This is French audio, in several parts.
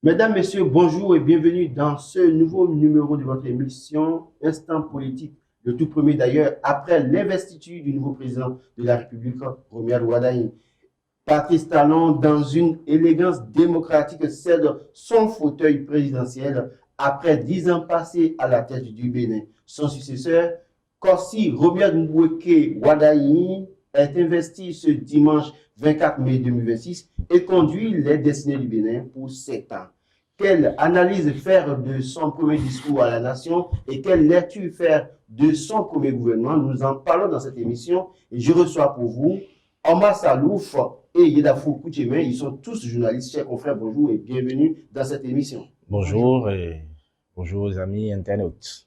Mesdames, Messieurs, bonjour et bienvenue dans ce nouveau numéro de votre émission Instant politique. Le tout premier d'ailleurs, après l'investiture du nouveau président de la République, Romuald Wardani. Patrice Talon, dans une élégance démocratique, cède son fauteuil présidentiel après 10 ans passés à la tête du Bénin. Son successeur, Corsi Romuald Mboueke Wardani, est investi ce dimanche 24 mai 2026 et conduit les destinées du Bénin pour 7 ans. Quelle analyse faire de son premier discours à la nation et quelle lecture faire de son premier gouvernement? Nous en parlons dans cette émission et je reçois pour vous Omar Salouf et Yedafou Koutchemen. Ils sont tous journalistes. Chers confrères, bonjour et bienvenue dans cette émission. Bonjour et bonjour aux amis internautes.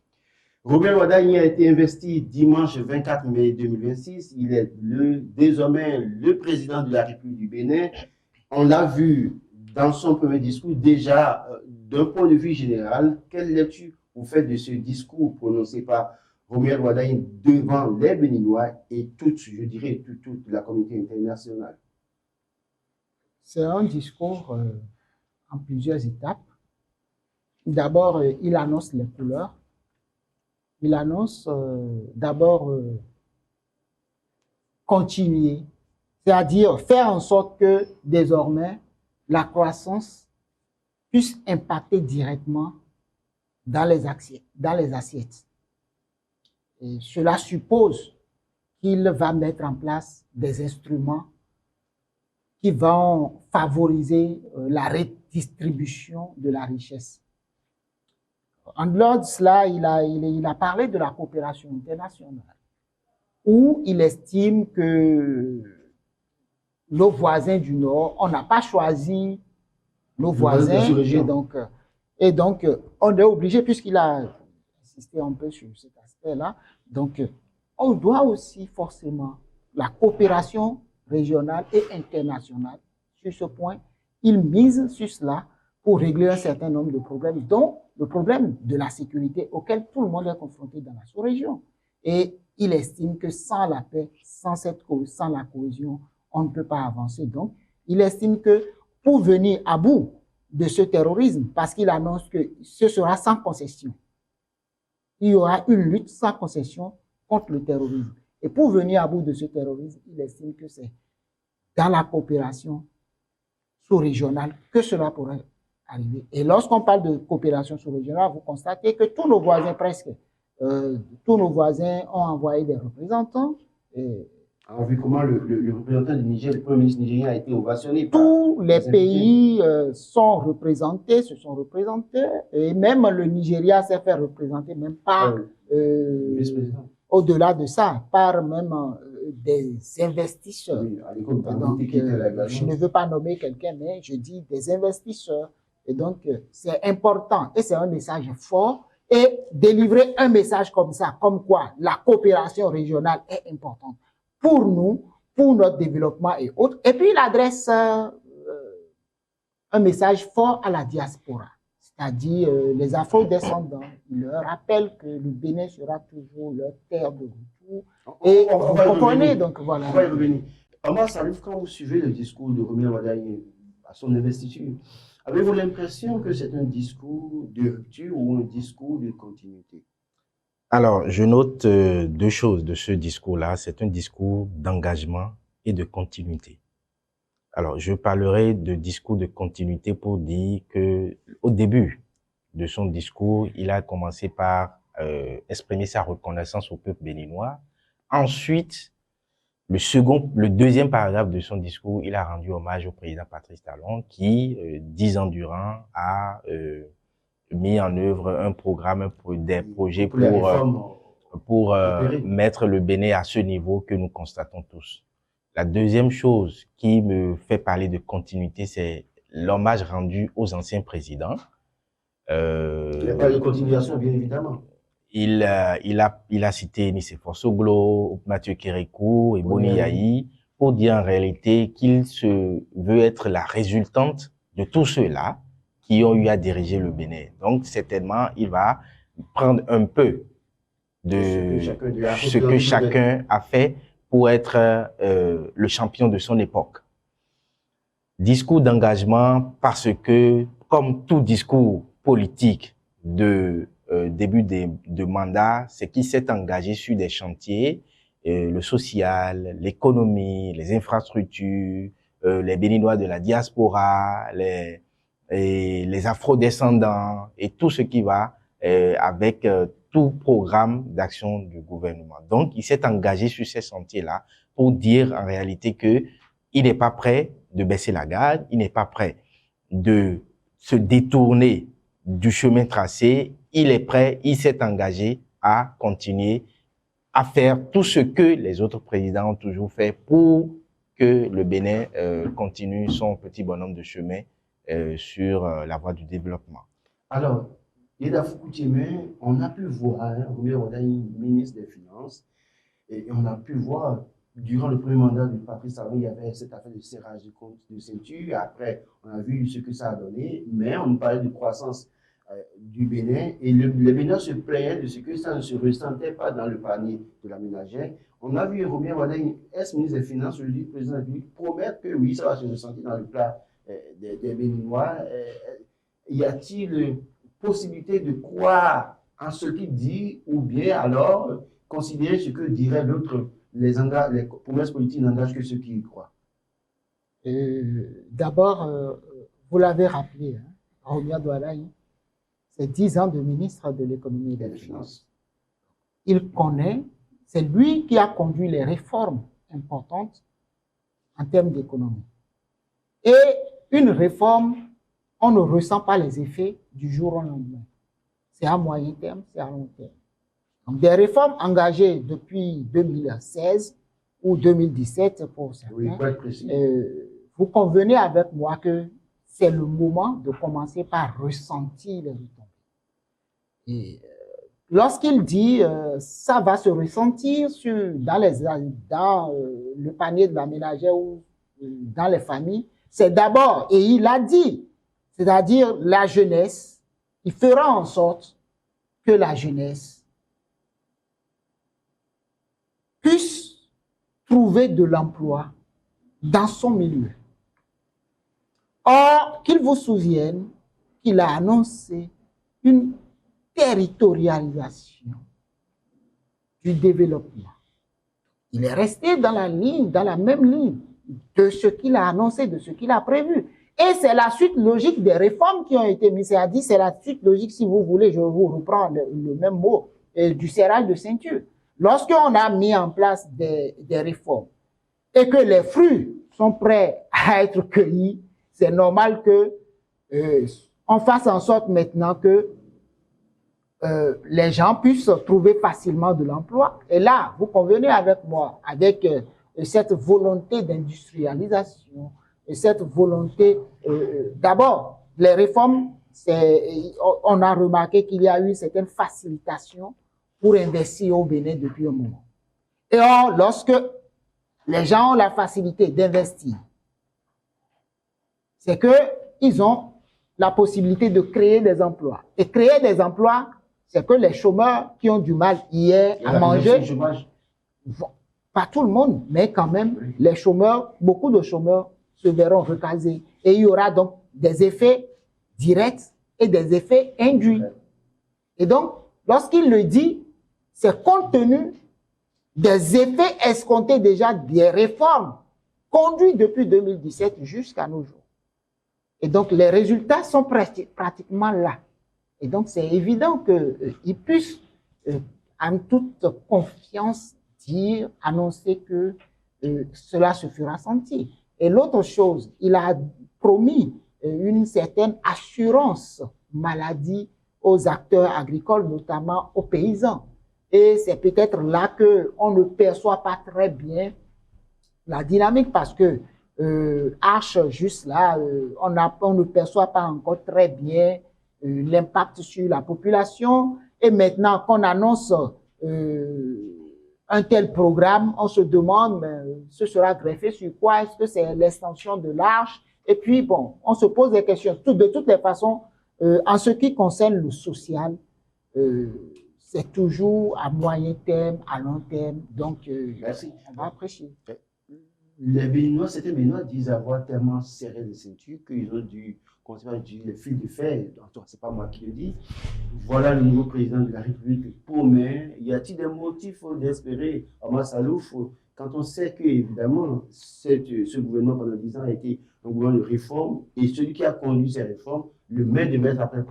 Romuald Wardani a été investi dimanche 24 mai 2026. Il est désormais le président de la République du Bénin. On l'a vu dans son premier discours, déjà, d'un point de vue général, quelle lecture vous faites de ce discours prononcé par Romuald Wardani devant les Béninois et toute, je dirais, toute la communauté internationale? C'est un discours en plusieurs étapes. D'abord, il annonce les couleurs. Il annonce d'abord continuer, c'est-à-dire faire en sorte que désormais, la croissance puisse impacter directement dans les assiettes. Et cela suppose qu'il va mettre en place des instruments qui vont favoriser la redistribution de la richesse. En dehors de cela, il a parlé de la coopération internationale, où il estime que nos voisins du Nord, on n'a pas choisi nos voisins, et donc on est obligé, puisqu'il a insisté un peu sur cet aspect-là, donc on doit aussi forcément la coopération régionale et internationale. Sur ce point, il mise sur cela pour régler un certain nombre de problèmes, dont le problème de la sécurité auquel tout le monde est confronté dans la sous-région. Et il estime que sans la paix, sans la cohésion, on ne peut pas avancer. Donc, il estime que pour venir à bout de ce terrorisme, parce qu'il annonce que ce sera sans concession, il y aura une lutte sans concession contre le terrorisme. Et pour venir à bout de ce terrorisme, il estime que c'est dans la coopération sous-régionale que cela pourrait arriver. Et lorsqu'on parle de coopération sous-régionale, vous constatez que tous nos voisins, presque, tous nos voisins ont envoyé des représentants. On a vu comment le représentant du Niger, le premier ministre nigérien, a été ovationné. Tous les pays sont représentés, se sont représentés, et même le Nigeria s'est fait représenter, même par, au-delà de ça, par même des investisseurs. Oui, donc, je ne veux pas nommer quelqu'un, mais je dis des investisseurs. Et donc, c'est important et c'est un message fort. Et délivrer un message comme ça, comme quoi la coopération régionale est importante pour nous, pour notre développement et autres. Et puis, il adresse un message fort à la diaspora, c'est-à-dire les Afro-descendants. Il leur rappelle que le Bénin sera toujours leur terre de retour. Et on comprenez, donc voilà. On va y revenir. Omar Salouf, quand vous suivez le discours de Romuald Wardani à son investiture, avez-vous l'impression que c'est un discours de rupture ou un discours de continuité? Alors, je note deux choses de ce discours-là. C'est un discours d'engagement et de continuité. Alors, je parlerai de discours de continuité pour dire que, au début de son discours, il a commencé par exprimer sa reconnaissance au peuple béninois. Ensuite, le deuxième paragraphe de son discours, il a rendu hommage au président Patrice Talon qui, 10 ans durant, a mis en œuvre un programme, des projets pour mettre le Bénin à ce niveau que nous constatons tous. La deuxième chose qui me fait parler de continuité, c'est l'hommage rendu aux anciens présidents. Il n'y a pas de continuation, bien évidemment. Il a cité Nicéphore Soglo, Mathieu Kérékou et Boni Yahi pour dire en réalité qu'il se veut être la résultante de tous ceux-là qui ont eu à diriger le Bénin. Donc, certainement, il va prendre un peu de ce que chacun a fait pour être le champion de son époque. Discours d'engagement parce que comme tout discours politique de début de mandat, c'est qu'il s'est engagé sur des chantiers, le social, l'économie, les infrastructures, les Béninois de la diaspora, les afro-descendants et tout ce qui va avec tout programme d'action du gouvernement. Donc, il s'est engagé sur ces chantiers-là pour dire en réalité que il n'est pas prêt de baisser la garde, il n'est pas prêt de se détourner du chemin tracé, il est prêt, il s'est engagé à continuer à faire tout ce que les autres présidents ont toujours fait pour que le Bénin continue son petit bonhomme de chemin sur la voie du développement. Alors, Yeda Foukoutiémé, on a pu voir, Romuald Wardani, ministre des Finances, et on a pu voir, durant le premier mandat de Patrice Talon, il y avait cette affaire de serrage de compte de ceinture. Après, on a vu ce que ça a donné, mais on parlait de croissance du Bénin, et le Bénin se plaignait de ce que ça ne se ressentait pas dans le panier de la ménagère. On a vu Romuald Wardani, ex-ministre des Finances, le président de la République, promettre que oui, ça va se ressentir dans le plat des Béninois. Y a-t-il possibilité de croire en ce qu'il dit, ou bien alors considérer ce que dirait l'autre, les promesses politiques n'engagent que ceux qui y croient? D'abord, vous l'avez rappelé, hein, Romuald Wardani, c'est 10 ans de ministre de l'économie et des finances. Il connaît, c'est lui qui a conduit les réformes importantes en termes d'économie. Et une réforme, on ne ressent pas les effets du jour au lendemain. C'est à moyen terme, c'est à long terme. Donc, des réformes engagées depuis 2016 ou 2017 pour certains, Oui, pour être précis. Vous convenez avec moi que c'est le moment de commencer par ressentir les retombées. Et lorsqu'il dit ça va se ressentir dans le panier de la ménagère ou dans les familles, c'est d'abord, et il a dit, c'est-à-dire la jeunesse, il fera en sorte que la jeunesse puisse trouver de l'emploi dans son milieu. Or, qu'il vous souvienne qu'il a annoncé une territorialisation du développement. Il est resté dans la même ligne de ce qu'il a annoncé, de ce qu'il a prévu. Et c'est la suite logique des réformes qui ont été mises. C'est-à-dire, c'est la suite logique, si vous voulez, je vous reprends le même mot, du serrage de ceinture. Lorsqu'on a mis en place des réformes et que les fruits sont prêts à être cueillis, c'est normal que on fasse en sorte maintenant que les gens puissent trouver facilement de l'emploi. Et là, vous convenez avec moi, avec cette volonté d'industrialisation, et cette volonté, d'abord, les réformes, on a remarqué qu'il y a eu une certaine facilitation pour investir au Bénin depuis un moment. Et or, lorsque les gens ont la facilité d'investir, c'est qu'ils ont la possibilité de créer des emplois. Et créer des emplois, c'est que les chômeurs qui ont du mal hier à manger, pas tout le monde, mais quand même, les chômeurs, beaucoup de chômeurs se verront recasés. Et il y aura donc des effets directs et des effets induits. Et donc, lorsqu'il le dit, c'est compte tenu des effets escomptés déjà des réformes conduites depuis 2017 jusqu'à nos jours. Et donc, les résultats sont pratiquement là. Et donc, c'est évident qu'il puisse, en toute confiance, dire, annoncer que cela se fera sentir. Et l'autre chose, il a promis une certaine assurance maladie aux acteurs agricoles, notamment aux paysans. Et c'est peut-être là qu'on ne perçoit pas très bien la dynamique parce que Arche, juste là, on ne perçoit pas encore très bien l'impact sur la population. Et maintenant qu'on annonce un tel programme, on se demande, mais ce sera greffé sur quoi? Est-ce que c'est l'extension de l'Arche? Et puis, bon, on se pose des questions. De toutes les façons, en ce qui concerne le social, c'est toujours à moyen terme, à long terme. Donc, merci. On va apprécier. Certains Béninois disent avoir tellement serré les ceintures qu'ils ont dû comment ça va dire, le fil de fer, c'est pas moi qui le dis. Voilà le nouveau président de la République promet. Y a-t-il des motifs d'espérer Omar Salouf quand on sait que, évidemment, ce gouvernement pendant 10 ans a été un gouvernement de réforme et celui qui a conduit ces réformes, le maître de mettre après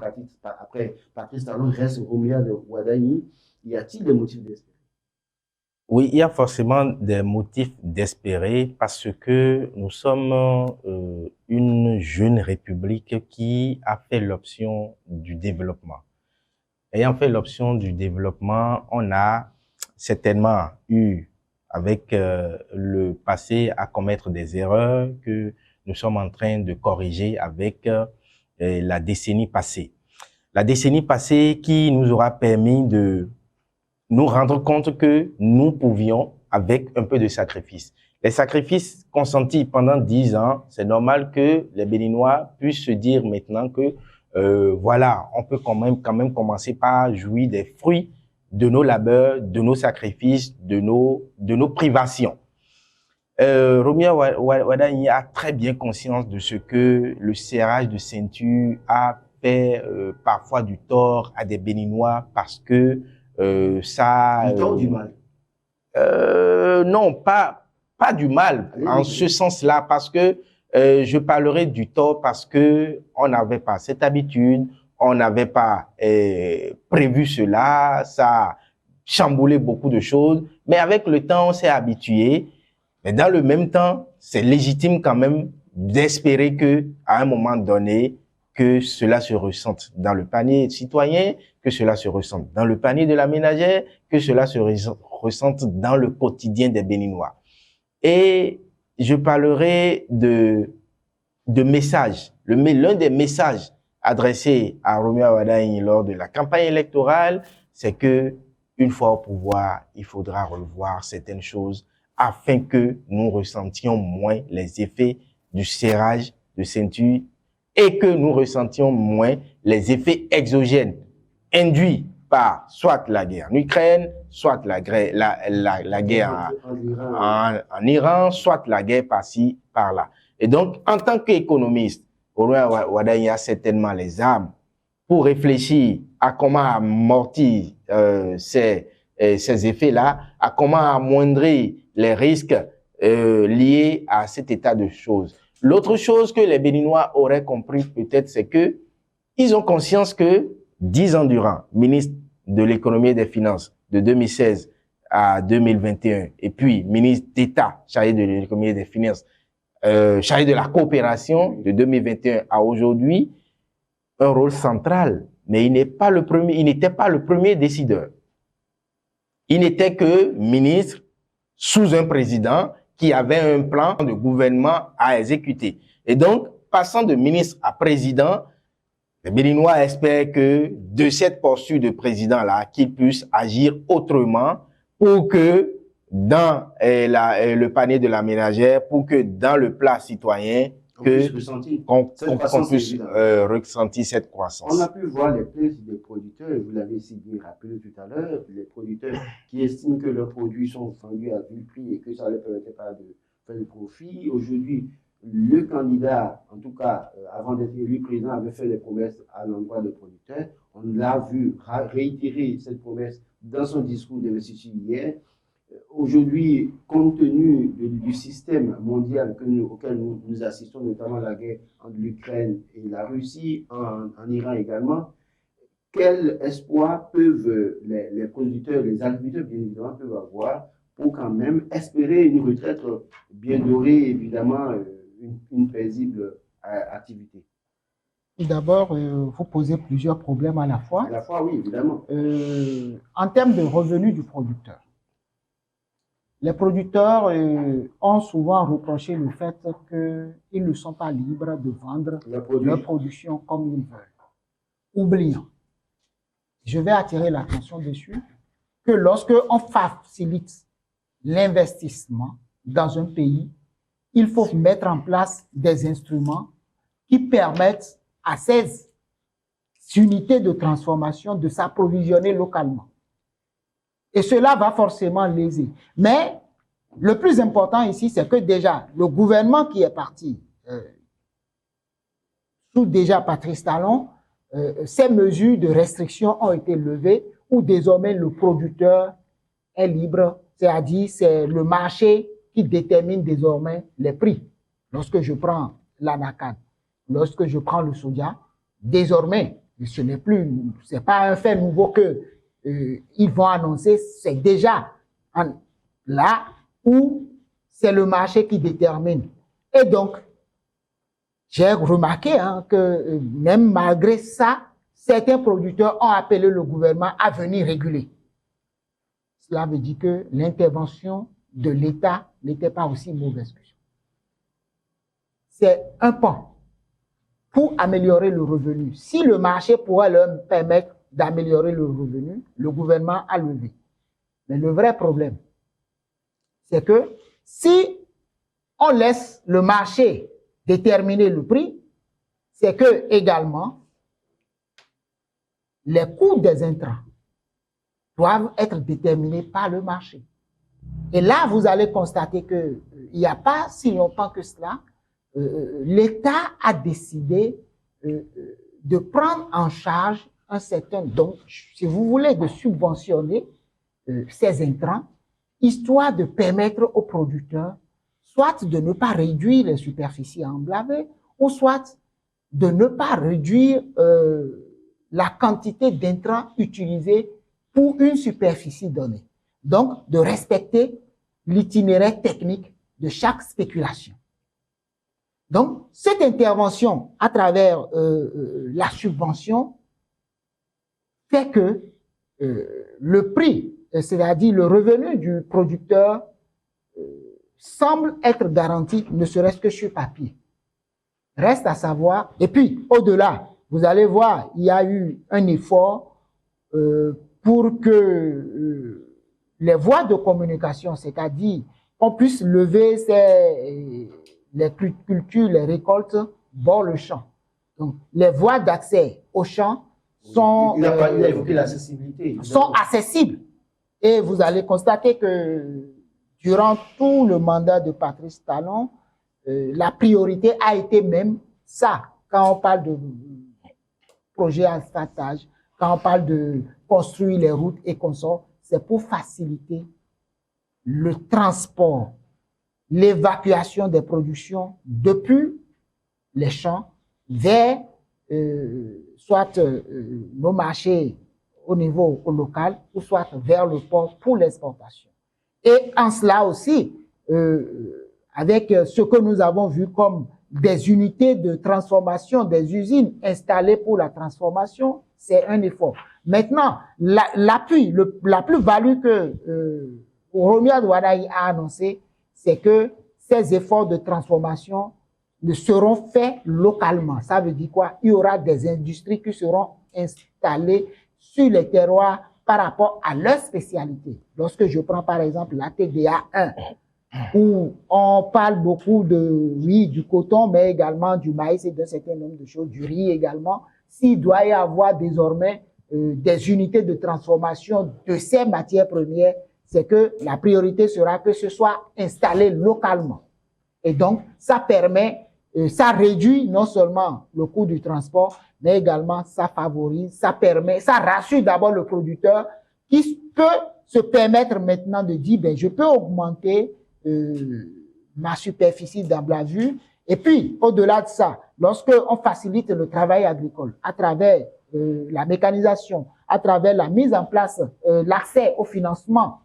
Patrice Talon reste Romuald Wadani. Y a-t-il des motifs d'espérer? Oui, il y a forcément des motifs d'espérer parce que nous sommes une jeune république qui a fait l'option du développement. Ayant fait l'option du développement, on a certainement eu, avec le passé, à commettre des erreurs que nous sommes en train de corriger avec la décennie passée. La décennie passée qui nous aura permis de nous rendre compte que nous pouvions, avec un peu de sacrifice. Les sacrifices consentis pendant 10 ans, c'est normal que les Béninois puissent se dire maintenant que voilà, on peut quand même commencer par jouir des fruits de nos labeurs, de nos sacrifices, de nos privations. Romuald Wadani a très bien conscience de ce que le serrage de ceinture a fait parfois du tort à des Béninois parce que ça... Du tort ou du mal? Non, pas du mal en ce sens-là, parce que je parlerai du tort parce que on n'avait pas cette habitude, on n'avait pas prévu cela, ça a chamboulé beaucoup de choses, mais avec le temps, on s'est habitué. Mais dans le même temps, c'est légitime quand même d'espérer que, à un moment donné, que cela se ressente dans le panier citoyen, que cela se ressente dans le panier de la ménagère, que cela se ressente dans le quotidien des Béninois. Et je parlerai de messages. L'un des messages adressés à Romuald Wadani lors de la campagne électorale, c'est que, une fois au pouvoir, il faudra revoir certaines choses afin que nous ressentions moins les effets du serrage de ceinture et que nous ressentions moins les effets exogènes induits par soit la guerre en Ukraine, soit la guerre en Iran, soit la guerre par-ci, par-là. Et donc, en tant qu'économiste, Romuald Wadani a certainement les armes pour réfléchir à comment amortir ces effets-là, à comment amoindrir les risques liés à cet état de choses. L'autre chose que les Béninois auraient compris peut-être, c'est que ils ont conscience que 10 ans durant, ministre de l'économie et des finances de 2016 à 2021, et puis ministre d'État chargé de l'économie et des finances, chargé de la coopération de 2021 à aujourd'hui, un rôle central. Mais il n'était pas le premier décideur. Il n'était que ministre sous un président qui avait un plan de gouvernement à exécuter. Et donc, passant de ministre à président, les Béninois espèrent que de cette posture de président-là, qu'il puisse agir autrement pour que dans le panier de la ménagère, pour que dans le plat citoyen, qu'on puisse ressentir cette croissance. On a pu voir les plaintes des producteurs, vous l'avez si bien rappelé tout à l'heure, les producteurs qui estiment que leurs produits sont vendus à vil prix et que ça ne leur permettait pas de faire de profit. Aujourd'hui, le candidat, en tout cas, avant d'être élu président, avait fait des promesses à l'endroit des producteurs. On l'a vu réitérer cette promesse dans son discours d'investiture hier. Aujourd'hui, compte tenu du système mondial auquel nous assistons, notamment la guerre entre l'Ukraine et la Russie, en Iran également, quel espoir peuvent les producteurs, les agriculteurs, bien évidemment, peuvent avoir pour quand même espérer une retraite bien dorée, évidemment, une paisible activité? D'abord, vous posez plusieurs problèmes à la fois. À la fois, oui, évidemment. En termes de revenus du producteur, les producteurs ont souvent reproché le fait qu'ils ne sont pas libres de vendre leur production comme ils veulent. Oubliant, je vais attirer l'attention dessus, que lorsque on facilite l'investissement dans un pays, il faut mettre en place des instruments qui permettent à ces unités de transformation de s'approvisionner localement. Et cela va forcément léser. Mais le plus important ici, c'est que déjà, le gouvernement qui est parti sous déjà Patrice Talon, ces mesures de restriction ont été levées où désormais le producteur est libre, c'est-à-dire c'est le marché qui détermine désormais les prix. Lorsque je prends l'anacarde, lorsque je prends le soja, désormais, ce n'est plus, c'est pas un fait nouveau que ils vont annoncer, c'est déjà là où c'est le marché qui détermine. Et donc, j'ai remarqué que même malgré ça, certains producteurs ont appelé le gouvernement à venir réguler. Cela veut dire que l'intervention de l'État n'était pas aussi mauvaise que ça. C'est un pan pour améliorer le revenu. Si le marché pourrait leur permettre d'améliorer le revenu, le gouvernement a levé. Mais le vrai problème, c'est que si on laisse le marché déterminer le prix, c'est que également les coûts des intrants doivent être déterminés par le marché. Et là, vous allez constater qu'il n'y a pas si longtemps que cela, l'État a décidé de prendre en charge un certain, donc, si vous voulez, de subventionner ces intrants, histoire de permettre aux producteurs soit de ne pas réduire les superficies emblavées, ou soit de ne pas réduire la quantité d'intrants utilisés pour une superficie donnée. Donc, de respecter l'itinéraire technique de chaque spéculation. Donc, cette intervention à travers la subvention fait que le prix, c'est-à-dire le revenu du producteur, semble être garanti, ne serait-ce que sur papier. Reste à savoir, et puis au-delà, vous allez voir, il y a eu un effort pour que les voies de communication, c'est-à-dire qu'on puisse lever les cultures, les récoltes, bord le champ. Donc, les voies d'accès au champ sont, il a évoqué l'accessibilité. Sont accessibles. Et vous allez constater que durant tout le mandat de Patrice Talon, la priorité a été même ça. Quand on parle de projet à asphaltage, quand on parle de construire les routes et consorts, c'est pour faciliter le transport, l'évacuation des productions depuis les champs vers soit nos marchés au niveau local ou soit vers le port pour l'exportation. Et en cela aussi, avec ce que nous avons vu comme des unités de transformation, des usines installées pour la transformation, c'est un effort. Maintenant, l'appui, la plus-value que Romiad Wadaï a annoncé, c'est que ces efforts de transformation ne seront faits localement. Ça veut dire quoi? Il y aura des industries qui seront installées sur les terroirs par rapport à leur spécialité. Lorsque je prends par exemple la TDA 1, où on parle beaucoup du coton, mais également du maïs et d'un certain nombre de choses, du riz également, s'il doit y avoir désormais des unités de transformation de ces matières premières, c'est que la priorité sera que ce soit installé localement. Et donc, ça permet, ça réduit non seulement le coût du transport, mais également ça favorise, ça permet, ça rassure d'abord le producteur qui peut se permettre maintenant de dire, ben, je peux augmenter ma superficie d'emblavure. Et puis, au-delà de ça, lorsque on facilite le travail agricole à travers la mécanisation, à travers la mise en place, l'accès au financement,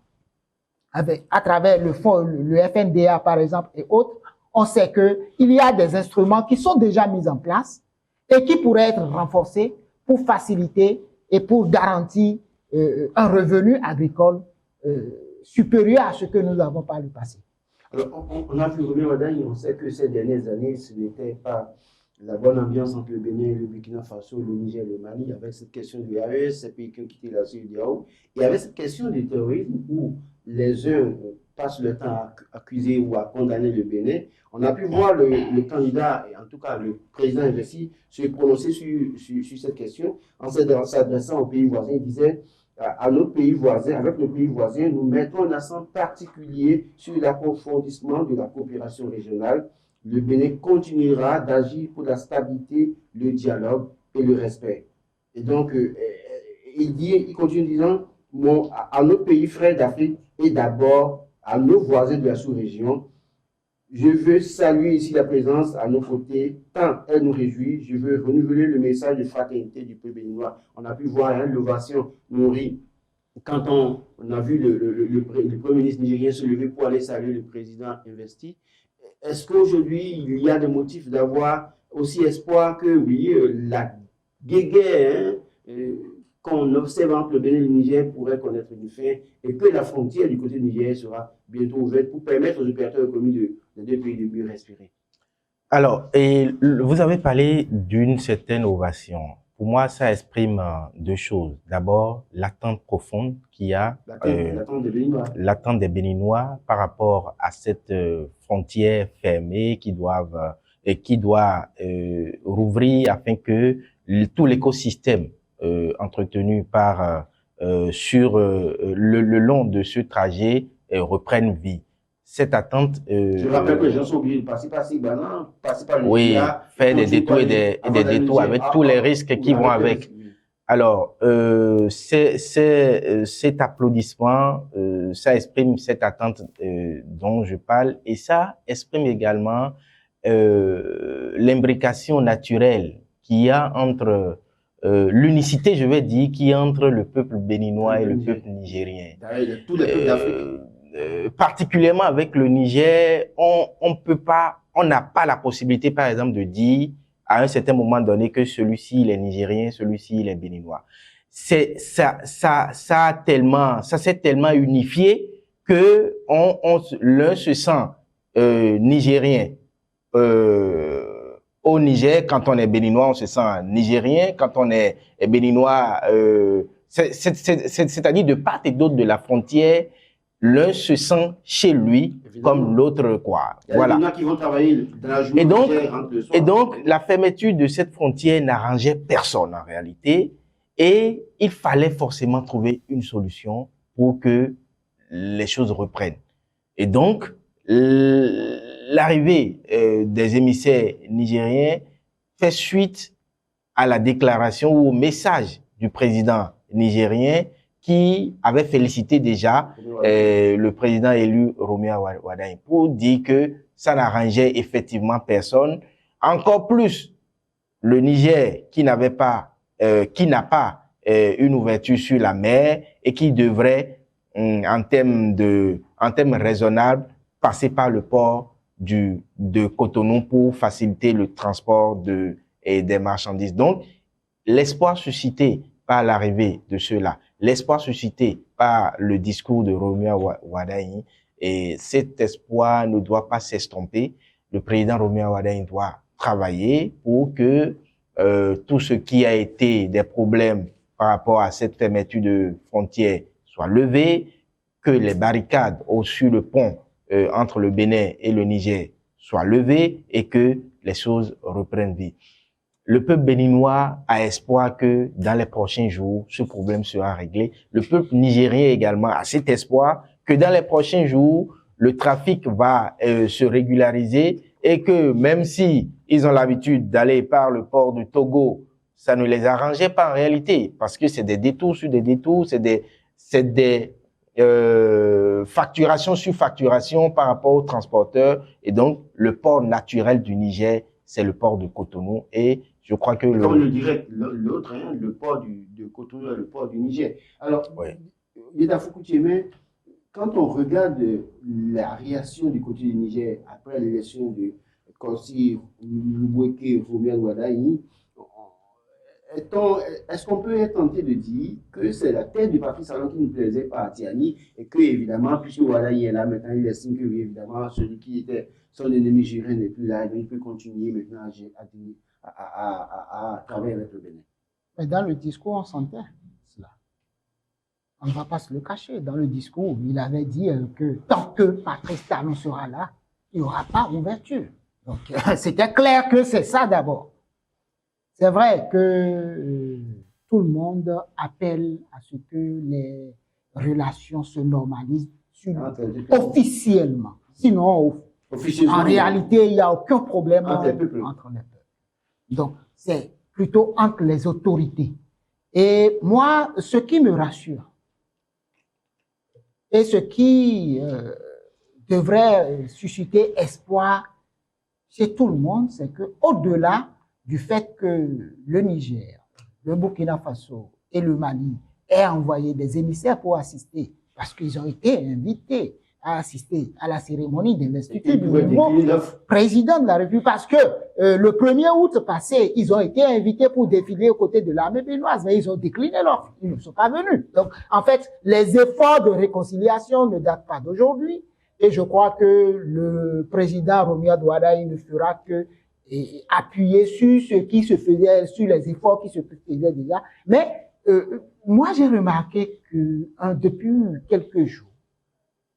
à travers le fonds, le FNDA par exemple et autres, on sait qu'il y a des instruments qui sont déjà mis en place et qui pourraient être renforcés pour faciliter et pour garantir un revenu agricole supérieur à ce que nous avons par le passé. Alors, on a vu Romiad Wadaï, on sait que ces dernières années, ce n'était pas la bonne ambiance entre le Bénin et le Burkina Faso, le Niger et le Mali, avec cette question du AES, ces pays qui ont quitté la CEDEAO, et avec cette question du terrorisme où les uns passent le temps à accuser ou à condamner le Bénin. On a pu voir le candidat, et en tout cas le président investi, se prononcer sur cette question en s'adressant aux pays voisins. Il disait à nos pays voisins, avec nos pays voisins, nous mettons un accent particulier sur l'approfondissement de la coopération régionale le Bénin continuera d'agir pour la stabilité, le dialogue et le respect. Et donc, il continue disant, à nos pays frères d'Afrique et d'abord à nos voisins de la sous-région, je veux saluer ici la présence à nos côtés, tant elle nous réjouit. Je veux renouveler le message de fraternité du peuple béninois. On a pu voir l'ovation nourrie quand on a vu le Premier ministre nigérien se lever pour aller saluer le président investi. Est-ce qu'aujourd'hui, il y a des motifs d'avoir aussi espoir que, oui, la guéguerre qu'on observe entre le Bénin et le Niger pourrait connaître une fin et que la frontière du côté du Niger sera bientôt ouverte pour permettre aux opérateurs économiques des deux pays de mieux respirer? Alors, et vous avez parlé d'une certaine ovation. Pour moi, ça exprime deux choses. D'abord, l'attente profonde qu'il y a, l'attente des Béninois par rapport à cette frontière fermée qui doit rouvrir afin que tout l'écosystème entretenu sur le long de ce trajet reprenne vie. Cette attente... Je rappelle que les gens sont obligés de passer par Sibana, passer par le Villa, faire des détours et des détours avec tous les risques qui vont avec. Alors, cet applaudissement, ça exprime cette attente dont je parle et ça exprime également l'imbrication naturelle qu'il y a entre l'unicité, je vais dire, qui est entre le peuple béninois et le peuple nigérien. Tous les peuples d'Afrique. Particulièrement avec le Niger, on n'a pas la possibilité, par exemple, de dire à un certain moment donné que celui-ci il est nigérien, celui-ci il est béninois. Ça s'est tellement unifié que l'un se sent nigérien au Niger. Quand on est béninois, on se sent nigérien. Quand on est béninois, c'est-à-dire de part et d'autre de la frontière, l'un se sent chez lui, évidemment, comme l'autre, quoi. Voilà. Il y en a qui vont travailler dans la journée et donc, la fermeture de cette frontière n'arrangeait personne en réalité. Et il fallait forcément trouver une solution pour que les choses reprennent. Et donc, l'arrivée des émissaires nigériens fait suite à la déclaration ou au message du président nigérien qui avait félicité déjà le président élu Romeo Wardani pour dire que ça n'arrangeait effectivement personne. Encore plus le Niger qui n'a pas une ouverture sur la mer et qui devrait, en termes raisonnables, passer par le port de Cotonou pour faciliter le transport des marchandises. Donc, l'espoir suscité par l'arrivée de ceux-là, l'espoir suscité par le discours de Romeo Wardani, et cet espoir ne doit pas s'estomper. Le président Romeo Wardani doit travailler pour que tout ce qui a été des problèmes par rapport à cette fermeture de frontières soit levé, que les barricades sur le pont entre le Bénin et le Niger soient levées et que les choses reprennent vie. Le peuple béninois a espoir que dans les prochains jours, ce problème sera réglé. Le peuple nigérien également a cet espoir que dans les prochains jours, le trafic va se régulariser et que même si ils ont l'habitude d'aller par le port du Togo, ça ne les arrangeait pas en réalité parce que c'est des détours sur des détours, c'est des facturation sur facturation par rapport aux transporteurs. Et donc, le port naturel du Niger, c'est le port de Cotonou. Et je crois que comme le dirait l'autre, hein, le port de Cotonou et le port du Niger. Alors, Yeda Foukoutiémé, quand on regarde la réaction du côté du Niger après l'élection de Korsi Lubweke Romeo Wardani, est-ce qu'on peut être tenté de dire que c'est la tête du parti Salon qui ne plaisait pas à Tiani et que, évidemment, puisque Wardani est là maintenant, il estime que, évidemment, celui qui était son ennemi juré n'est plus là, il peut continuer maintenant à travailler avec le Bénin. Mais dans le discours, on sentait cela. On ne va pas se le cacher. Dans le discours, il avait dit que tant que Patrice Talon sera là, il n'y aura pas d'ouverture. Donc, c'était clair que c'est ça d'abord. C'est vrai que tout le monde appelle à ce que les relations se normalisent officiellement. Sinon, Officieusement, En réalité, il n'y a aucun problème entre les peuples. entre les peuples. Donc, c'est plutôt entre les autorités. Et moi, ce qui me rassure, et ce qui devrait susciter espoir chez tout le monde, c'est qu'au-delà du fait que le Niger, le Burkina Faso et le Mali aient envoyé des émissaires pour assister, parce qu'ils ont été invités à assister à la cérémonie d'investiture du nouveau président de la République, parce que le 1er août passé, ils ont été invités pour défiler aux côtés de l'armée béninoise, mais ils ont décliné l'offre, ils ne sont pas venus. Donc, en fait, les efforts de réconciliation ne datent pas d'aujourd'hui, et je crois que le président Romeo Wardani ne fera que appuyer sur ce qui se faisait, sur les efforts qui se faisaient déjà. Mais moi, j'ai remarqué que depuis quelques jours,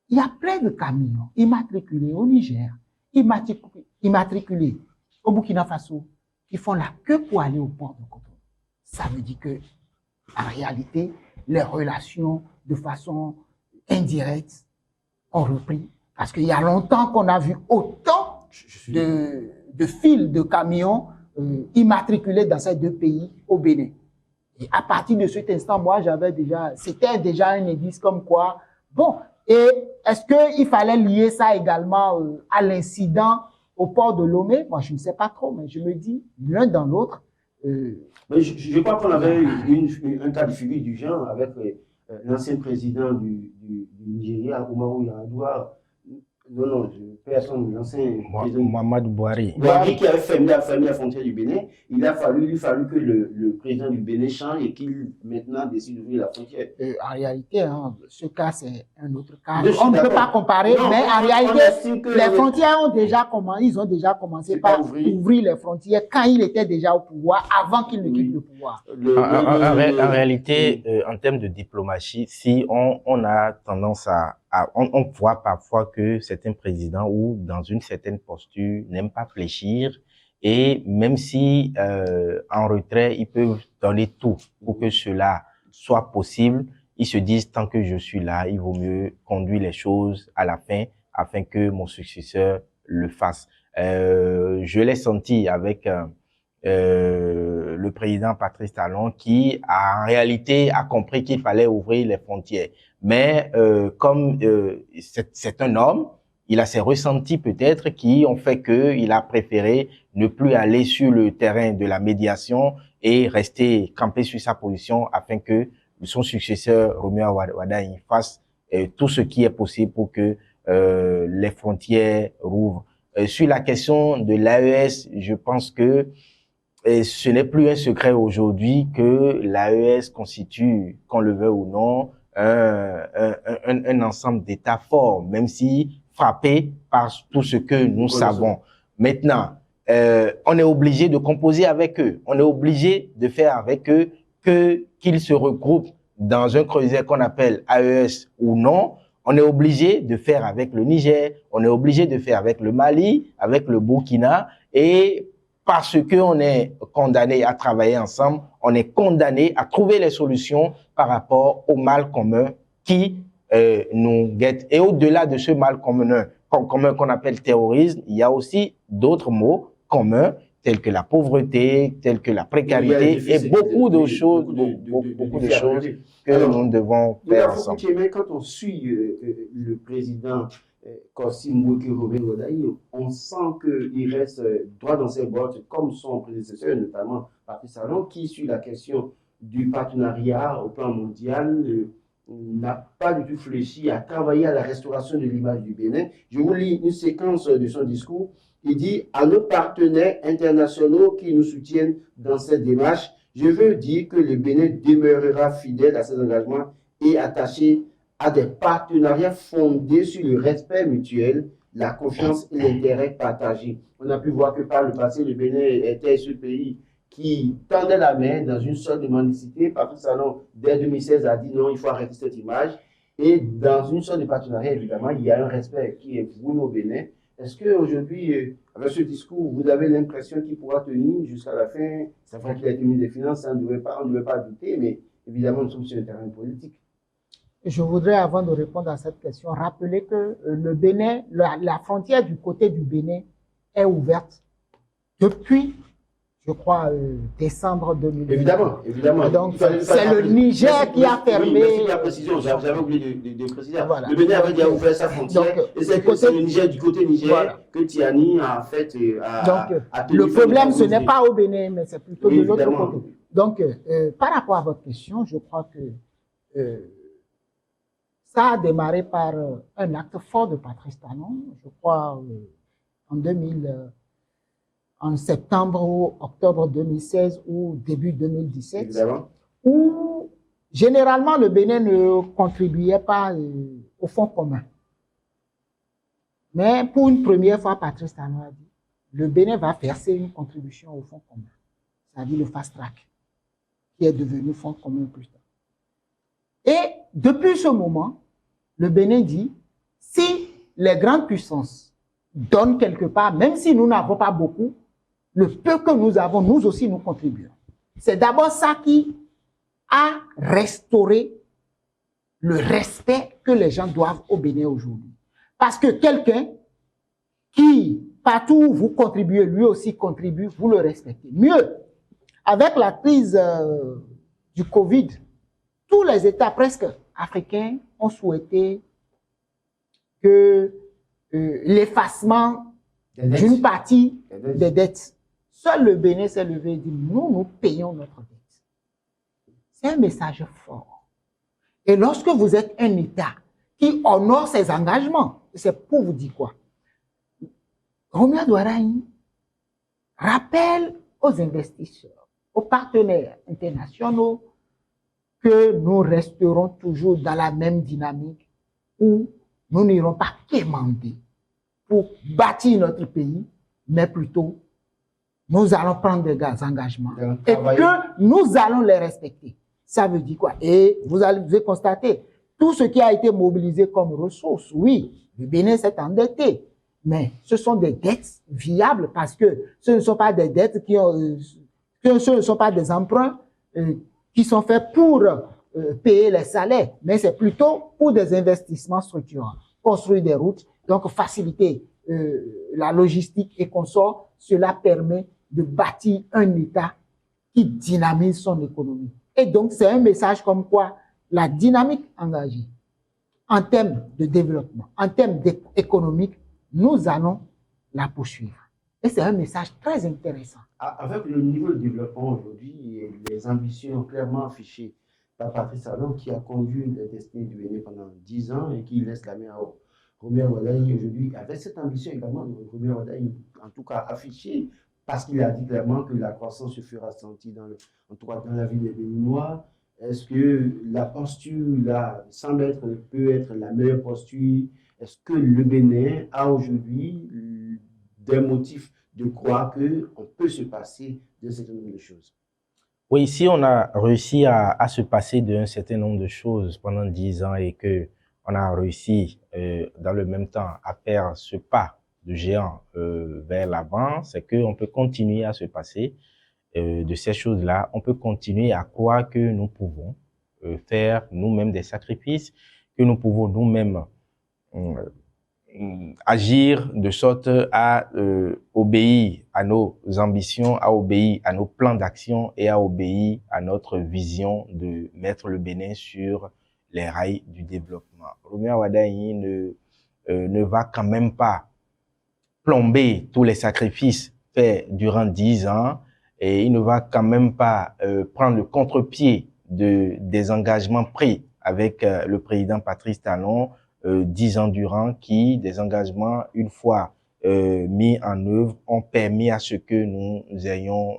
il y a plein de camions immatriculés au Niger, immatriculés au Burkina Faso, qui font la queue pour aller au port de Cotonou. Ça veut dire que, en réalité, les relations, de façon indirecte, ont repris. Parce qu'il y a longtemps qu'on a vu autant de files de camions immatriculés dans ces deux pays au Bénin. Et à partir de cet instant, moi, c'était déjà un indice comme quoi, bon, et est-ce qu'il fallait lier ça également à l'incident au port de Lomé? Moi, je ne sais pas trop, mais je me dis, l'un dans l'autre. Mais je crois qu'on avait eu un cas de figure du genre avec l'ancien président du Nigeria, Umaru Yar'Adua. Non, personne, l'ancien président. Mohamed Bouhari. Bouhari qui avait fermé la frontière du Bénin. Il a fallu que le président du Bénin change et qu'il maintenant décide d'ouvrir la frontière. En réalité, hein, ce cas, c'est un autre cas. On ne peut pas comparer, non, mais en réalité, les frontières ont déjà commencé, ils ont déjà commencé par ouvrir les frontières quand il était déjà au pouvoir, avant qu'il ne quitte le pouvoir. En réalité, en termes de diplomatie, si on a tendance on voit parfois que certains présidents ou dans une certaine posture n'aiment pas fléchir et même si en retrait ils peuvent donner tout pour que cela soit possible, ils se disent tant que je suis là, il vaut mieux conduire les choses à la fin afin que mon successeur le fasse. Je l'ai senti avec le président Patrice Talon qui en réalité a compris qu'il fallait ouvrir les frontières. Mais comme c'est un homme, il a ses ressentis peut-être qui ont fait qu'il a préféré ne plus aller sur le terrain de la médiation et rester campé sur sa position afin que son successeur, Romeo Wardani, fasse tout ce qui est possible pour que les frontières rouvrent. Sur la question de l'AES, je pense que ce n'est plus un secret aujourd'hui que l'AES constitue, qu'on le veuille ou non, un ensemble d'États forts, même si frappé par tout ce que nous savons. Maintenant, on est obligé de composer avec eux. On est obligé de faire avec eux qu'ils se regroupent dans un creuset qu'on appelle AES ou non. On est obligé de faire avec le Niger, on est obligé de faire avec le Mali, avec le Burkina, et parce qu'on est condamné à travailler ensemble, on est condamné à trouver les solutions par rapport au mal commun qui nous guette. Et au-delà de ce mal commun qu'on appelle terrorisme, il y a aussi d'autres mots communs tels que la pauvreté, tels que la précarité et beaucoup de choses que nous devons faire ensemble. Quand on suit le président Kossi Moukero-Wardani, on sent qu'il reste droit dans ses bottes, comme son prédécesseur, notamment Patrice Talon, qui, sur la question du partenariat au plan mondial, n'a pas du tout fléchi à travailler à la restauration de l'image du Bénin. Je vous lis une séquence de son discours. Il dit « À nos partenaires internationaux qui nous soutiennent dans cette démarche, je veux dire que le Bénin demeurera fidèle à ses engagements et attaché à des partenariats fondés sur le respect mutuel, la confiance et l'intérêt partagé. » On a pu voir que par le passé, le Bénin était ce pays qui tendait la main dans une sorte de mendicité. Patrice Talon, dès 2016, a dit non, il faut arrêter cette image. Et dans une sorte de partenariat, évidemment, il y a un respect qui est voué au Bénin. Est-ce qu'aujourd'hui, avec ce discours, vous avez l'impression qu'il pourra tenir jusqu'à la fin? C'est vrai qu'il a été ministre des Finances, on ne devait pas douter, mais évidemment, nous sommes sur le terrain politique. je voudrais, avant de répondre à cette question, rappeler que le Bénin, la frontière du côté du Bénin est ouverte depuis, je crois, décembre 2020. Évidemment, évidemment. Donc, c'est le Niger qui a fermé. Oui, merci de la précision, j'avais oublié de préciser. Voilà. Le Bénin avait déjà ouvert sa frontière, donc, et c'est le Niger, du côté Niger, voilà, que Tiani a fait. Donc, le problème, ce n'est pas au Bénin, mais c'est plutôt de l'autre côté. Donc, par rapport à votre question, je crois que ça a démarré par un acte fort de Patrice Talon, je crois, en septembre ou octobre 2016 ou début 2017, évidemment, où généralement le Bénin ne contribuait pas au fonds commun. Mais pour une première fois, Patrice Talon a dit, le Bénin va verser une contribution au fonds commun, c'est-à-dire le fast track, qui est devenu fonds commun plus tard. Et depuis ce moment, le Bénin dit, si les grandes puissances donnent quelque part, même si nous n'avons pas beaucoup, le peu que nous avons, nous aussi nous contribuons. C'est d'abord ça qui a restauré le respect que les gens doivent au Bénin aujourd'hui. Parce que quelqu'un qui, partout où vous contribuez, lui aussi contribue, vous le respectez. Mieux, avec la crise du Covid, tous les États presque africains ont souhaité que l'effacement d'une partie des dettes. Seul le Bénin s'est levé et dit, nous payons notre dette. C'est un message fort. Et lorsque vous êtes un État qui honore ses engagements, c'est pour vous dire quoi? Romeo Douaraï rappelle aux investisseurs, aux partenaires internationaux, que nous resterons toujours dans la même dynamique où nous n'irons pas quémander pour bâtir notre pays, mais plutôt nous allons prendre des engagements et que nous allons les respecter. Ça veut dire quoi? Et vous allez constater, tout ce qui a été mobilisé comme ressources, oui, le Bénin s'est endetté, mais ce sont des dettes viables parce que ce ne sont pas des dettes ce ne sont pas des emprunts qui sont faits pour payer les salaires, mais c'est plutôt pour des investissements structurants. Construire des routes, donc faciliter la logistique et consorts, cela permet de bâtir un État qui dynamise son économie. Et donc, c'est un message comme quoi la dynamique engagée en termes de développement, en termes économiques, nous allons la poursuivre. Et c'est un message très intéressant. Avec le niveau de développement aujourd'hui et les ambitions clairement affichées par Patrice Talon, qui a conduit la destinée du Bénin pendant 10 ans et qui laisse la main à Romeo Wardani aujourd'hui, avec cette ambition également de Romeo Wardani, en tout cas affichée, parce qu'il a dit clairement que la croissance se fera sentir en tout cas dans la vie des Béninois. Est-ce que la posture là peut être la meilleure posture? Est-ce que le Bénin a aujourd'hui des motifs de croire qu'on peut se passer d'un certain nombre de choses? Oui, si on a réussi à se passer d'un certain nombre de choses pendant 10 ans et que on a réussi dans le même temps à faire ce pas de géant vers l'avant, c'est qu'on peut continuer à se passer de ces choses-là. On peut continuer à croire que nous pouvons faire nous-mêmes des sacrifices, que nous pouvons nous-mêmes agir de sorte à obéir à nos ambitions, à obéir à nos plans d'action et à obéir à notre vision de mettre le Bénin sur les rails du développement. Romeo Wardani ne va quand même pas plomber tous les sacrifices faits durant 10 ans et il ne va quand même pas prendre le contre-pied des engagements pris avec le président Patrice Talon 10 ans durant, des engagements, une fois mis en œuvre, ont permis à ce que nous ayons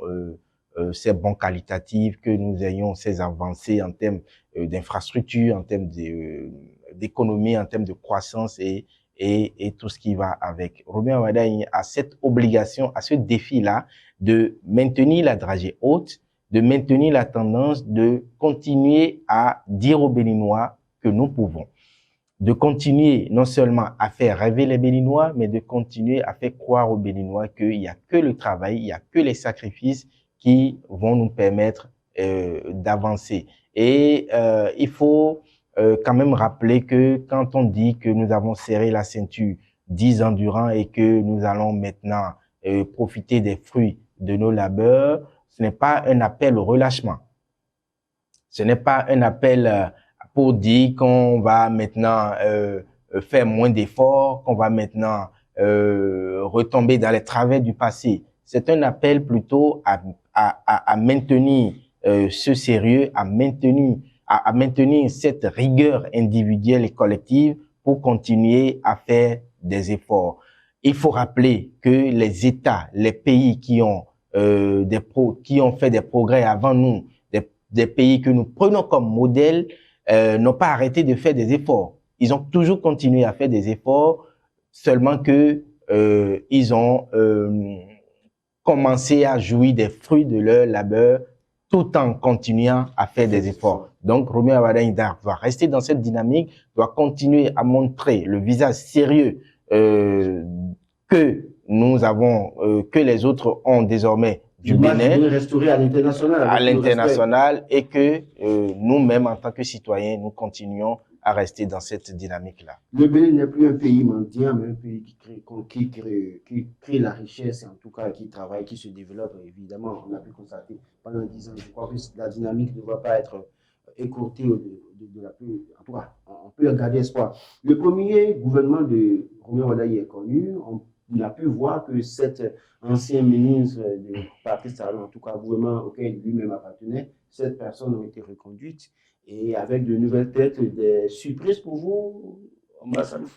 ces bons qualitatifs, que nous ayons ces avancées en termes d'infrastructures, en termes d'économie, en termes de croissance et tout ce qui va avec. Romeo Wardani a cette obligation, à ce défi-là, de maintenir la dragée haute, de maintenir la tendance, de continuer à dire aux Béninois que nous pouvons. De continuer non seulement à faire rêver les Béninois, mais de continuer à faire croire aux Béninois qu'il n'y a que le travail, il n'y a que les sacrifices qui vont nous permettre d'avancer. Et il faut quand même rappeler que quand on dit que nous avons serré la ceinture 10 ans durant et que nous allons maintenant profiter des fruits de nos labeurs, ce n'est pas un appel au relâchement. Ce n'est pas un appel pour dire qu'on va maintenant faire moins d'efforts, qu'on va maintenant retomber dans les travers du passé. C'est un appel plutôt à maintenir ce sérieux, à maintenir cette rigueur individuelle et collective pour continuer à faire des efforts. Il faut rappeler que les États, les pays qui ont fait des progrès avant nous, des pays que nous prenons comme modèle, n'ont pas arrêté de faire des efforts. Ils ont toujours continué à faire des efforts, seulement que ils ont commencé à jouir des fruits de leur labeur tout en continuant à faire des efforts. Donc, Roméo Wardani doit rester dans cette dynamique, doit continuer à montrer le visage sérieux que nous avons, que les autres ont désormais du Bénin, restaurer à l'international. À l'international, et que nous-mêmes, en tant que citoyens, nous continuons à rester dans cette dynamique-là. Le Bénin n'est plus un pays mendiant, mais un pays qui crée la richesse, et en tout cas qui travaille, qui se développe. Évidemment, on a pu constater pendant 10 ans. Je crois que la dynamique ne doit pas être écourtée de la plus. En tout cas, on peut garder espoir. Le premier gouvernement de Roméo Wardani est connu. On a pu voir que cet ancien ministre de Patrice Talon, en tout cas gouvernement auquel lui-même appartenait, cette personne a été reconduite. Et avec de nouvelles têtes, des surprises pour vous, ambassadeur?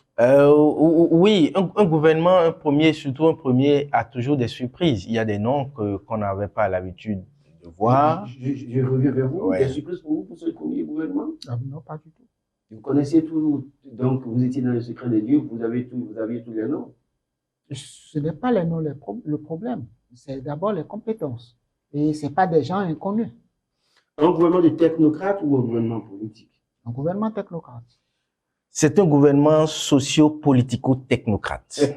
Oui, un gouvernement, surtout un premier, a toujours des surprises. Il y a des noms qu'on n'avait pas l'habitude de voir. Je reviens vers vous. Ouais. Des surprises pour vous pour ce premier gouvernement? Non, pas du tout. Vous connaissiez tout, donc vous étiez dans le secret de Dieu, vous aviez tous les noms. Ce n'est pas les noms le problème, c'est d'abord les compétences. Et ce n'est pas des gens inconnus. Un gouvernement de technocrate ou un gouvernement politique? Un gouvernement technocrate. C'est un gouvernement socio-politico-technocrate.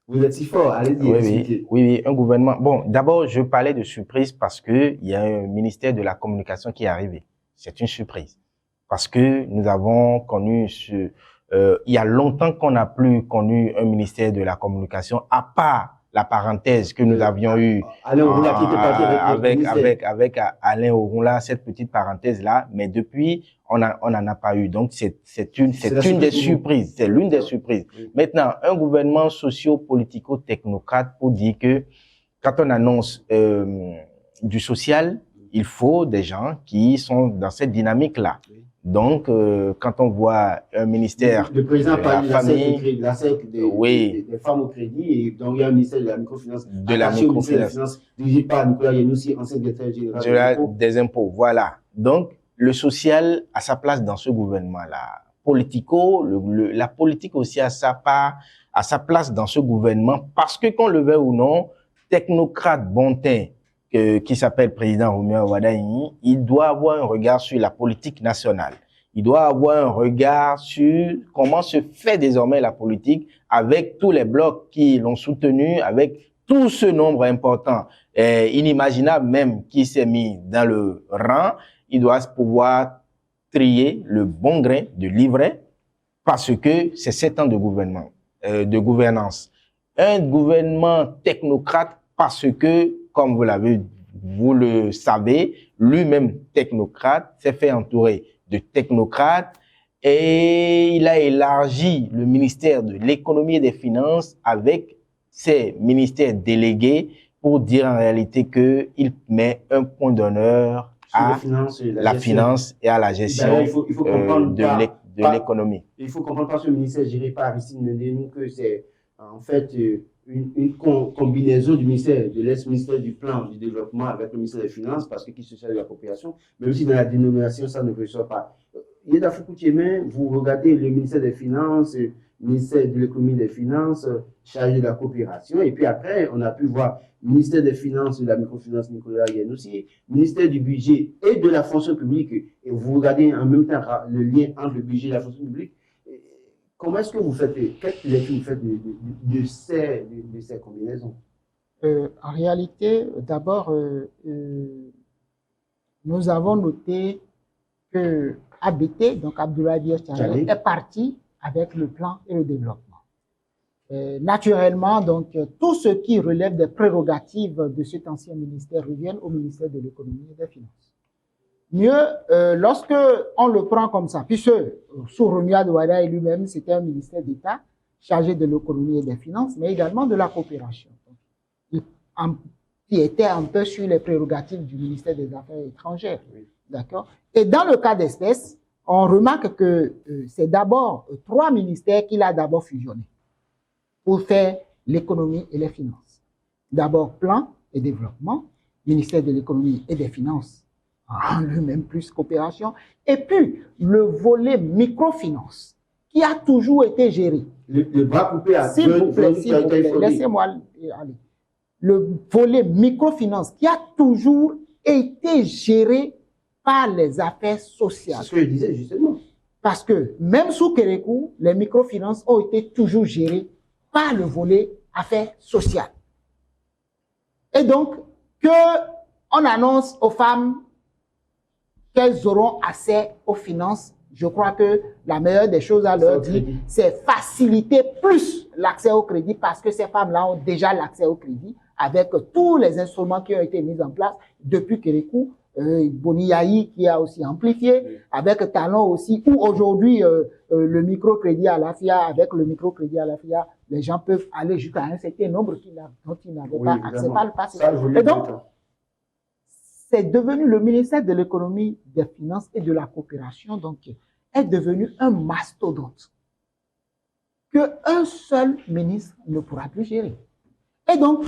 Vous êtes si fort, allez-y. Oui, un gouvernement. Bon, d'abord, je parlais de surprise parce que il y a un ministère de la communication qui est arrivé. C'est une surprise. Parce que nous avons connu il y a longtemps qu'on n'a plus connu un ministère de la communication, à part la parenthèse que nous avions eue Alain Ouroula qui était parti avec Alain Ouroula, cette petite parenthèse-là, mais depuis, on n'en a pas eu. Donc, c'est une des surprises. C'est l'une des surprises. Oui. Maintenant, un gouvernement socio-politico-technocrate pour dire que quand on annonce du social, il faut des gens qui sont dans cette dynamique-là. Oui. Donc, quand on voit un ministère le président de la famille, la SEC des femmes au crédit, et donc il y a un ministère de la microfinance, dirigé par Nicolas Yanoussi, ancien directeur général des impôts. Voilà. Donc, le social a sa place dans ce gouvernement-là. La politique aussi a sa place dans ce gouvernement, parce que qu'on le veuille ou non, technocrate bon teint, qui s'appelle président Roméo Wardani, il doit avoir un regard sur la politique nationale. Il doit avoir un regard sur comment se fait désormais la politique avec tous les blocs qui l'ont soutenu, avec tout ce nombre important, inimaginable même, qui s'est mis dans le rang. Il doit pouvoir trier le bon grain de livret parce que c'est 7 ans de gouvernement, de gouvernance. Un gouvernement technocrate parce que, comme vous le savez, lui-même technocrate, s'est fait entourer de technocrates et il a élargi le ministère de l'économie et des finances avec ses ministères délégués pour dire en réalité qu'il met un point d'honneur à la finance et à la gestion il faut de l'économie. Il faut comprendre par ce ministère géré par Aristide Ndenou que c'est en fait une combinaison du ministère, de l'ex-ministère du Plan du Développement avec le ministère des Finances, parce que qui se charge de la coopération, même si dans la dénomination, ça ne ressort pas. Yeda Foukoutiémen, vous regardez le ministère des Finances, le ministère de l'économie et des finances, chargé de la coopération, et puis après, on a pu voir le ministère des Finances, de la microfinance, Nicolas Yanoussi, ministère du budget et de la fonction publique, et vous regardez en même temps le lien entre le budget et la fonction publique. Comment est-ce que vous faites, quelle lecture vous faites de ces combinaisons? En réalité, d'abord, nous avons noté que ABT, donc Abdoulaye Bios Tchale, est parti avec le plan et le développement. Naturellement, donc, tout ce qui relève des prérogatives de cet ancien ministère revient au ministère de l'économie et des finances. Mieux, lorsque on le prend comme ça, puisque sous Rumia Douada lui-même, c'était un ministère d'État chargé de l'économie et des finances, mais également de la coopération. Qui était un peu sur les prérogatives du ministère des Affaires étrangères. Oui. D'accord? Et dans le cas d'espèce, on remarque que c'est d'abord 3 ministères qu'il a d'abord fusionnés pour faire l'économie et les finances. D'abord, plan et développement, ministère de l'économie et des finances, en lui-même plus coopération, et puis le volet microfinance, qui a toujours été géré. Le bras coupé à S'il vous plaît, laissez-moi aller. Le volet microfinance, qui a toujours été géré par les affaires sociales. C'est ce que je disais justement. Parce que même sous Kérékou, les microfinances ont été toujours gérées par le volet affaires sociales. Et donc, qu'on annonce aux femmes qu'elles auront accès aux finances, je crois que la meilleure des choses à leur dire, c'est faciliter plus l'accès au crédit parce que ces femmes-là ont déjà l'accès au crédit avec tous les instruments qui ont été mis en place depuis Kérékou, Boni Yahi qui a aussi amplifié, avec Talon aussi, où aujourd'hui le microcrédit à la FIA, avec le microcrédit à la FIA, les gens peuvent aller jusqu'à un certain nombre dont ils n'avaient pas accès par le passé. Et donc, c'est devenu le ministère de l'économie, des finances et de la coopération, donc, est devenu un mastodonte qu'un seul ministre ne pourra plus gérer. Et donc,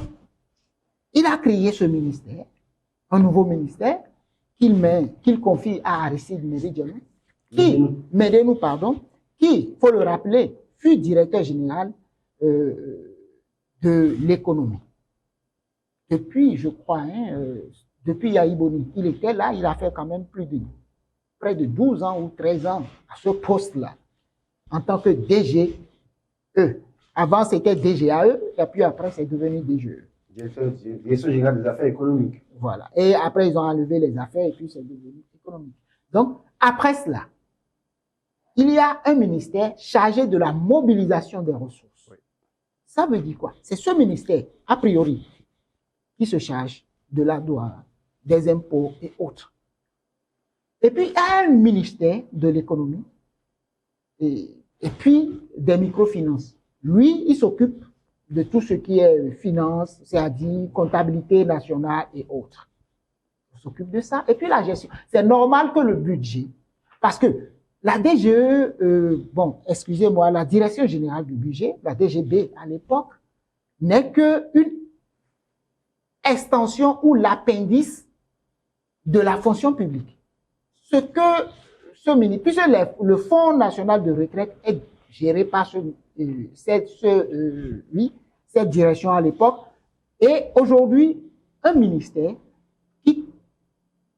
il a créé ce ministère, un nouveau ministère, qu'il confie à Aristide Méridiono, qui, faut le rappeler, fut directeur général de l'économie. Depuis, je crois, depuis Yahi Boni, il était là, il a fait quand même près de 12 ans ou 13 ans à ce poste-là, en tant que DGE. Avant, c'était DGAE, et puis après, c'est devenu DGE. Direction générale des affaires économiques. Voilà. Et après, ils ont enlevé les affaires, et puis c'est devenu économique. Donc, après cela, il y a un ministère chargé de la mobilisation des ressources. Oui. Ça veut dire quoi? C'est ce ministère, a priori, qui se charge de la douane, des impôts et autres. Et puis, il y a un ministère de l'économie et puis des microfinances. Lui, il s'occupe de tout ce qui est finance, c'est-à-dire comptabilité nationale et autres. Il s'occupe de ça. Et puis la gestion. C'est normal que le budget, parce que la DGE, excusez-moi, la Direction générale du budget, la DGB à l'époque, n'est qu'une extension ou l'appendice de la fonction publique. Ce que ce ministère, puisque le Fonds national de retraite est géré par cette direction à l'époque, et aujourd'hui, un ministère qui,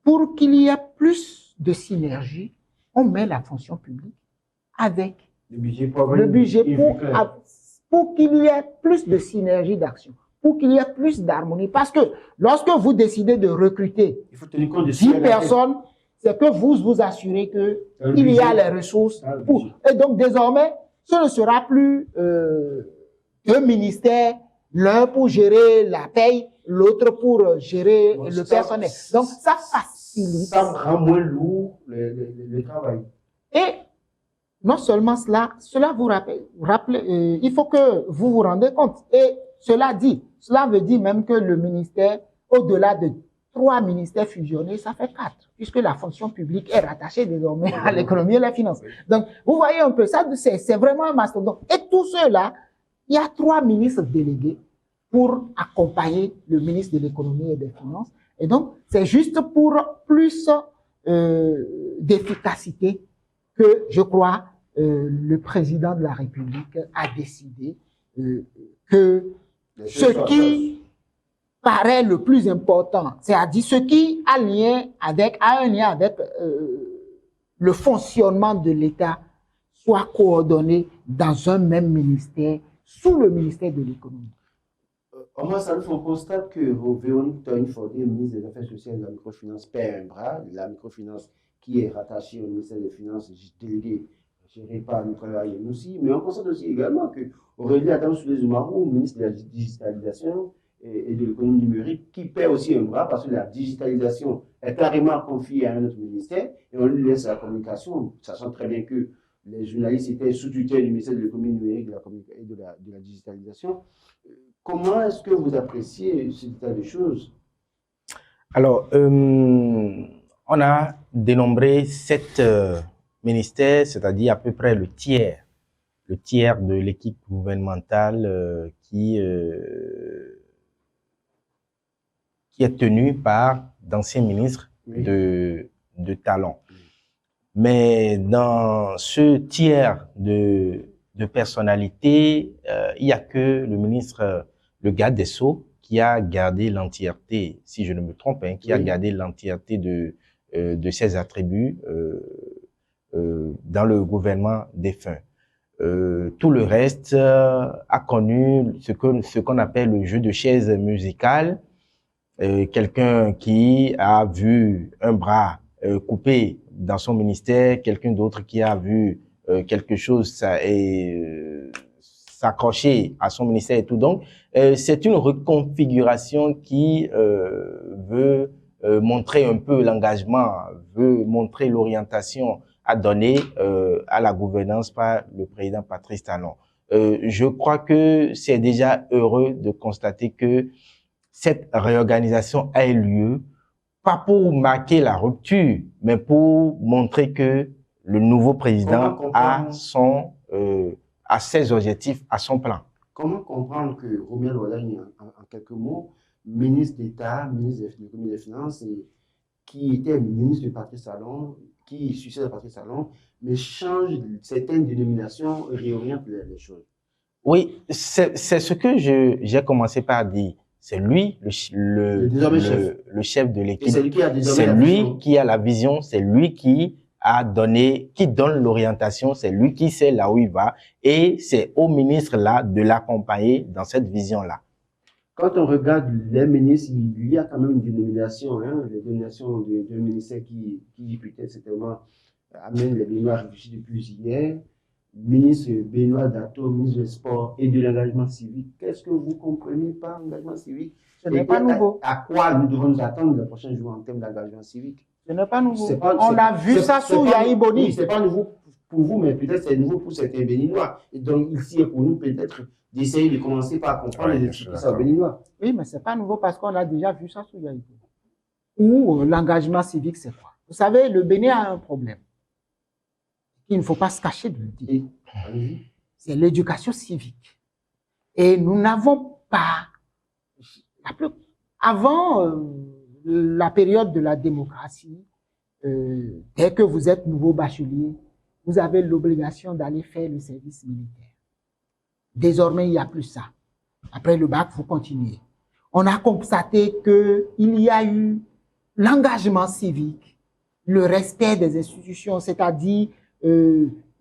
pour qu'il y ait plus de synergie, on met la fonction publique avec le budget pour qu'il y ait plus de synergie d'action, pour qu'il y ait plus d'harmonie. Parce que lorsque vous décidez de recruter 10 personnes, c'est que vous assurez qu'il y a les ressources. Et donc, désormais, ce ne sera plus un ministère, l'un pour gérer la paye, l'autre pour gérer le personnel. Donc, ça facilite. Ça rend moins lourd le travail. Et non seulement cela vous rappelle, il faut que vous vous rendez compte. Et cela veut dire même que le ministère, au-delà de 3 ministères fusionnés, ça fait 4, puisque la fonction publique est rattachée désormais à l'économie et la finance. Donc, vous voyez un peu, ça, c'est vraiment un mastodonte. Et tout cela, il y a 3 ministres délégués pour accompagner le ministre de l'économie et des finances. Et donc, c'est juste pour plus d'efficacité que, je crois, le président de la République a décidé que ce qui paraît le plus important, c'est-à-dire ce qui a un lien avec le fonctionnement de l'État, soit coordonné dans un même ministère, sous le ministère de l'économie. Omar Salouf, on constate que Véronique Togne-Fordé, ministre des Affaires sociales et de la microfinance, perd un bras. La microfinance qui est rattaché au ministère des Finances, délégué, géré par Nicolas Yanoussi. Mais on constate aussi également que Aurélie Adamou-Souleymane, ministre de la digitalisation et de l'économie numérique, qui perd aussi un bras parce que la digitalisation est carrément confiée à un autre ministère et on lui laisse la communication, sachant très bien que les journalistes étaient sous tutelle du ministère de l'économie numérique et de la digitalisation. Comment est-ce que vous appréciez ce état de choses? Alors, on a dénombré 7 ministères, c'est-à-dire à peu près le tiers de l'équipe gouvernementale qui est tenue par d'anciens ministres de talent. Mais dans ce tiers de personnalités, il n'y a que le ministre, le garde des Sceaux, qui a gardé l'entièreté, si je ne me trompe, qui a gardé l'entièreté de ses attributs dans le gouvernement défunt. Tout le reste a connu ce qu'on appelle le jeu de chaises musicales. Quelqu'un qui a vu un bras coupé dans son ministère, quelqu'un d'autre qui a vu quelque chose s'accrocher à son ministère et tout. Donc, c'est une reconfiguration qui veut montrer un peu l'engagement, veut montrer l'orientation à donner à la gouvernance par le président Patrice Talon. Je crois que c'est déjà heureux de constater que cette réorganisation a eu lieu, pas pour marquer la rupture, mais pour montrer que le nouveau président a ses objectifs, a son plan. Comment comprendre que Romuald Wardani, en quelques mots, ministre d'État, ministre de l'économie et des finances, qui était ministre de Patrice Talon, qui succède à Patrice Talon, mais change certaines dénominations et réoriente les choses? Oui, c'est ce que j'ai commencé par dire. C'est lui, le chef de l'équipe. C'est lui qui a la vision, c'est lui qui donne l'orientation, c'est lui qui sait là où il va, et c'est au ministre là de l'accompagner dans cette vision-là. Quand on regarde les ministres, il y a quand même une dénomination, les dénominations de ministères qui peut-être certainement amènent les Béninois à réfléchir depuis hier. Ministre Benoît Dato, ministre des Sports et de l'engagement civique. Qu'est-ce que vous comprenez par engagement civique? Ce n'est pas nouveau. À quoi nous devons nous attendre les prochains jours en termes d'engagement civique? Ce n'est pas nouveau. On a vu ça sous Yahi Boni. Oui, ce n'est pas nouveau pour vous, mais peut-être c'est nouveau pour certains Béninois. Et donc, ici, pour nous, peut-être d'essayer de commencer par comprendre les expliquer ça aux Béninois. Oui, mais ce n'est pas nouveau parce qu'on a déjà vu ça sous Yahi Boni. Ou l'engagement civique, c'est quoi? Vous savez, le Bénin a un problème. Il ne faut pas se cacher de le dire. C'est l'éducation civique. Et nous n'avons pas... Avant la période de la démocratie, dès que vous êtes nouveau bachelier, vous avez l'obligation d'aller faire le service militaire. Désormais, il n'y a plus ça. Après le bac, vous continuez. On a constaté qu'il y a eu l'engagement civique, le respect des institutions, c'est-à-dire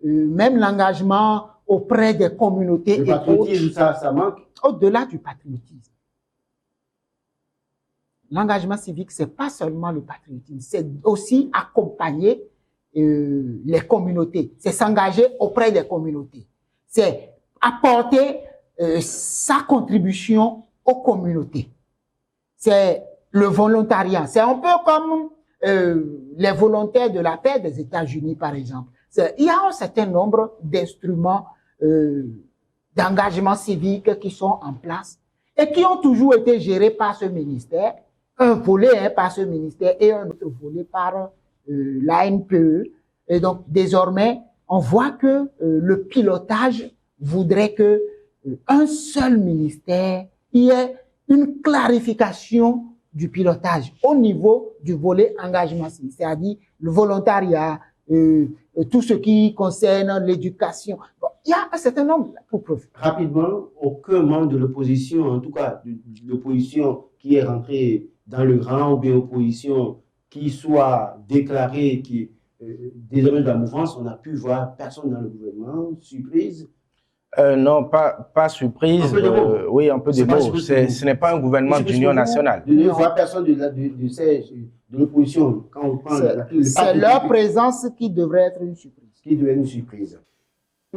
même l'engagement auprès des communautés. Le patriotisme, ça manque. Au-delà du patriotisme. L'engagement civique, c'est pas seulement le patriotisme, c'est aussi accompagner les communautés, c'est s'engager auprès des communautés, c'est apporter sa contribution aux communautés. C'est le volontariat, c'est un peu comme les volontaires de la paix des États-Unis, par exemple. Il y a un certain nombre d'instruments d'engagement civique qui sont en place et qui ont toujours été gérés par ce ministère, un volet par ce ministère et un autre volet par l'ANPE. Et donc, désormais, on voit que le pilotage voudrait que un seul ministère y ait une clarification du pilotage au niveau du volet engagement civique, c'est-à-dire le volontariat, tout ce qui concerne l'éducation. Bon, il y a un certain nombre pour preuve. Rapidement, aucun membre de l'opposition, en tout cas de l'opposition qui est rentré dans le rang ou bien opposition qui soit déclarée, qui désormais de la mouvance, on a pu voir personne dans le gouvernement, surprise. Non, pas surprise. Un peu de mots. Oui, un peu de C'est pas mots. surprise pour vous. Ce n'est pas un gouvernement Surprise d'union pour vous nationale. De ne voir personne de l'opposition quand on prend C'est leur présence qui devrait être une surprise. qui devait être une surprise.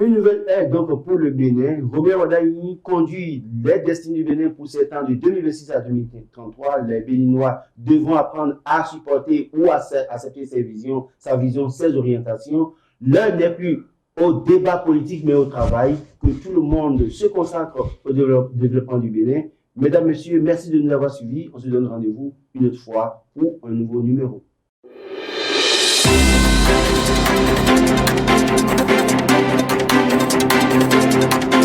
Une nouvelle ère donc pour le Bénin. Robert Wadaini conduit les destinées du Bénin pour 7 ans de 2026 à 2033. Les Béninois devront apprendre à supporter ou à accepter sa vision, ses orientations. L'heure n'est plus au débat politique mais au travail, que tout le monde se consacre au développement du Bénin. Mesdames, Messieurs, merci de nous avoir suivis. On se donne rendez-vous une autre fois pour un nouveau numéro. Thank you.